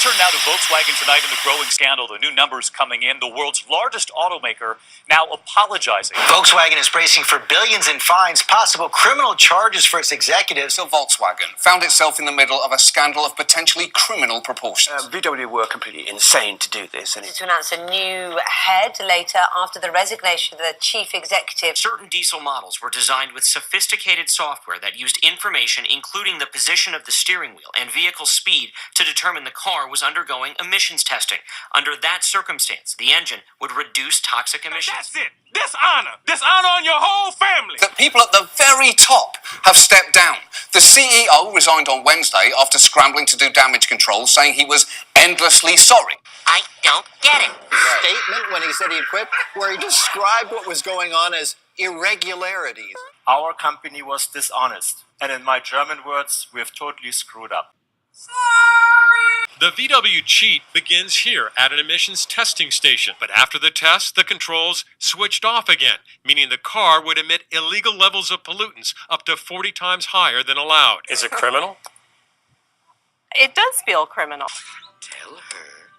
turn now to Volkswagen tonight and the growing scandal. The new numbers coming in. The world's largest automaker now apologizing. Volkswagen is bracing for billions in fines, possible criminal charges for its executives. So Volkswagen found itself in the middle of a scandal of potentially criminal proportions. VW were completely insane to do this. And to announce a new head later after the resignation of the chief executive. Certain diesel models were designed with sophisticated software that used information including the position of the steering wheel and vehicle speed to determine the car was undergoing emissions testing. Under that circumstance, the engine would reduce toxic emissions. That's it. Dishonor on your whole family. The people at the very top have stepped down. The CEO resigned on Wednesday after scrambling to do damage control, saying he was endlessly sorry. I don't get it. Statement when he said he'd quit, where he described what was going on as irregularities. Our company was dishonest, and in my German words, we've totally screwed up. The VW cheat begins here at an emissions testing station, but after the test, the controls switched off again, meaning the car would emit illegal levels of pollutants up to 40 times higher than allowed. Is it criminal? It does feel criminal. Tell her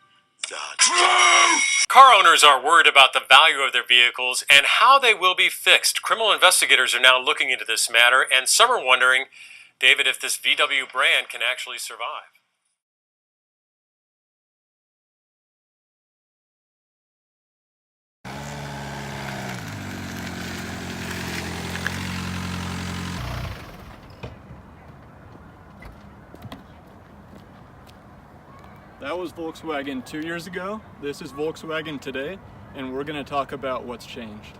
the truth. Car owners are worried about the value of their vehicles and how they will be fixed. Criminal investigators are now looking into this matter, and some are wondering, David, if this VW brand can actually survive. That was Volkswagen 2 years ago. This is Volkswagen today, and we're going to talk about what's changed.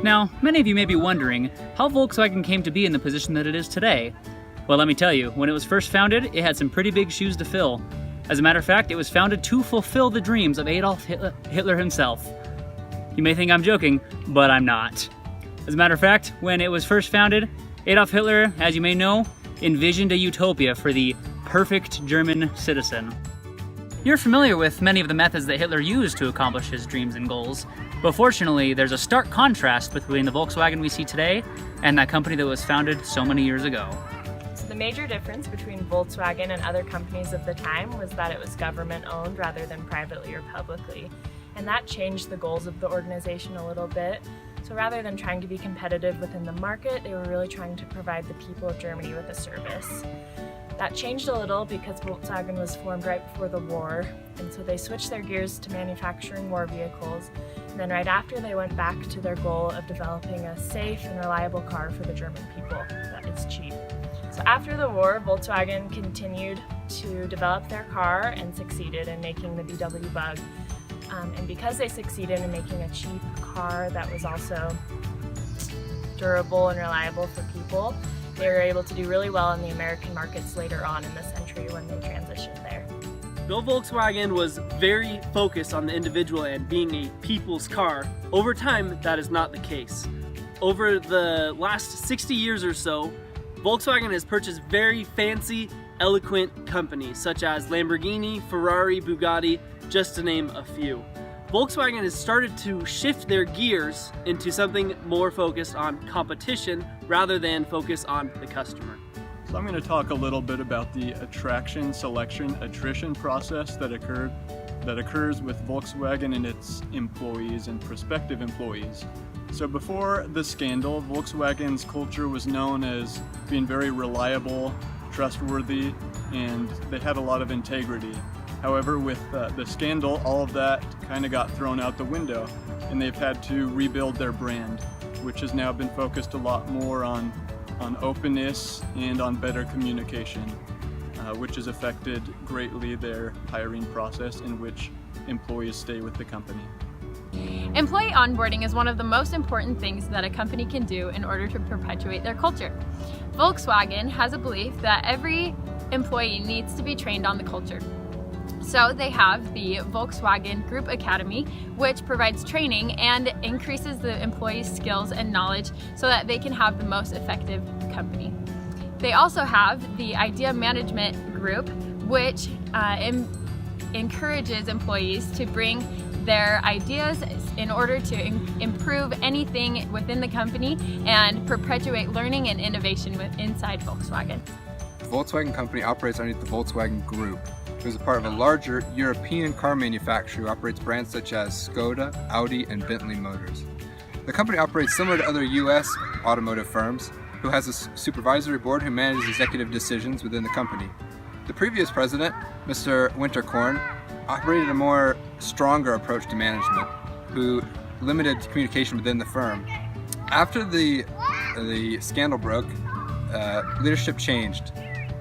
Now, many of you may be wondering how Volkswagen came to be in the position that it is today. Well, let me tell you, when it was first founded, it had some pretty big shoes to fill. As a matter of fact, it was founded to fulfill the dreams of Adolf Hitler himself. You may think I'm joking, but I'm not. As a matter of fact, when it was first founded, Adolf Hitler, as you may know, envisioned a utopia for the perfect German citizen. You're familiar with many of the methods that Hitler used to accomplish his dreams and goals, but fortunately, there's a stark contrast between the Volkswagen we see today and that company that was founded so many years ago. So the major difference between Volkswagen and other companies of the time was that it was government-owned rather than privately or publicly. And that changed the goals of the organization a little bit. So rather than trying to be competitive within the market, they were really trying to provide the people of Germany with a service. That changed a little because Volkswagen was formed right before the war, and so they switched their gears to manufacturing war vehicles. And then right after, they went back to their goal of developing a safe and reliable car for the German people that is cheap. So after the war, Volkswagen continued to develop their car and succeeded in making the VW Bug. And because they succeeded in making a cheap car that was also durable and reliable for people, they were able to do really well in the American markets later on in the century when they transitioned there. Though Volkswagen was very focused on the individual and being a people's car, over time that is not the case. Over the last 60 years or so, Volkswagen has purchased very fancy, eloquent companies such as Lamborghini, Ferrari, Bugatti, just to name a few. Volkswagen has started to shift their gears into something more focused on competition rather than focus on the customer. So I'm going to talk a little bit about the attraction, selection, attrition process that occurs with Volkswagen and its employees and prospective employees. So before the scandal, Volkswagen's culture was known as being very reliable, trustworthy, and they had a lot of integrity. However, with the scandal, all of that kind of got thrown out the window, and they've had to rebuild their brand, which has now been focused a lot more on openness and on better communication, which has affected greatly their hiring process in which employees stay with the company. Employee onboarding is one of the most important things that a company can do in order to perpetuate their culture. Volkswagen has a belief that every employee needs to be trained on the culture. So they have the Volkswagen Group Academy, which provides training and increases the employees' skills and knowledge so that they can have the most effective company. They also have the Idea Management Group, which encourages employees to bring their ideas in order to improve anything within the company and perpetuate learning and innovation inside Volkswagen. The Volkswagen Company operates underneath the Volkswagen Group, who is a part of a larger European car manufacturer who operates brands such as Skoda, Audi, and Bentley Motors. The company operates similar to other U.S. automotive firms, who has a supervisory board who manages executive decisions within the company. The previous president, Mr. Winterkorn, operated a more stronger approach to management, who limited communication within the firm. After the scandal broke, leadership changed,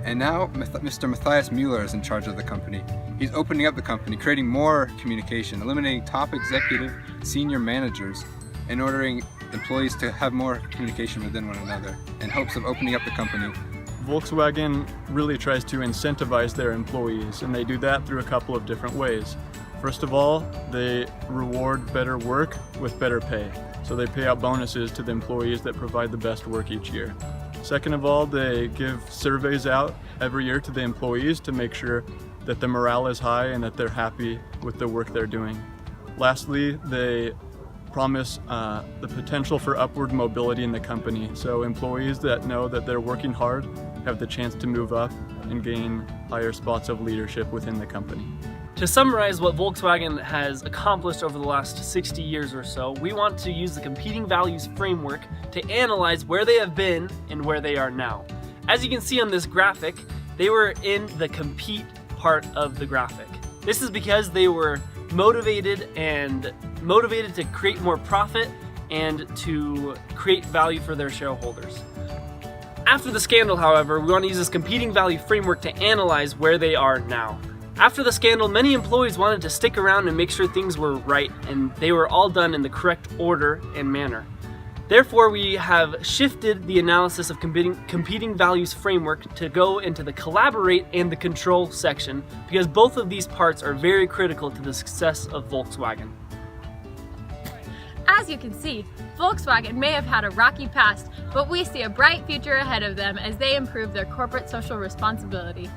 and now Mr. Matthias Müller is in charge of the company. He's opening up the company, creating more communication, eliminating top executive senior managers, and ordering employees to have more communication within one another in hopes of opening up the company. Volkswagen really tries to incentivize their employees, and they do that through a couple of different ways. First of all, they reward better work with better pay. So they pay out bonuses to the employees that provide the best work each year. Second of all, they give surveys out every year to the employees to make sure that the morale is high and that they're happy with the work they're doing. Lastly, they promise the potential for upward mobility in the company. So employees that know that they're working hard have the chance to move up and gain higher spots of leadership within the company. To summarize what Volkswagen has accomplished over the last 60 years or so, we want to use the competing values framework to analyze where they have been and where they are now. As you can see on this graphic, they were in the compete part of the graphic. This is because they were motivated to create more profit and to create value for their shareholders. After the scandal, however, we want to use this competing value framework to analyze where they are now. After the scandal, many employees wanted to stick around and make sure things were right and they were all done in the correct order and manner. Therefore, we have shifted the analysis of competing values framework to go into the collaborate and the control section, because both of these parts are very critical to the success of Volkswagen. As you can see, Volkswagen may have had a rocky past, but we see a bright future ahead of them as they improve their corporate social responsibility.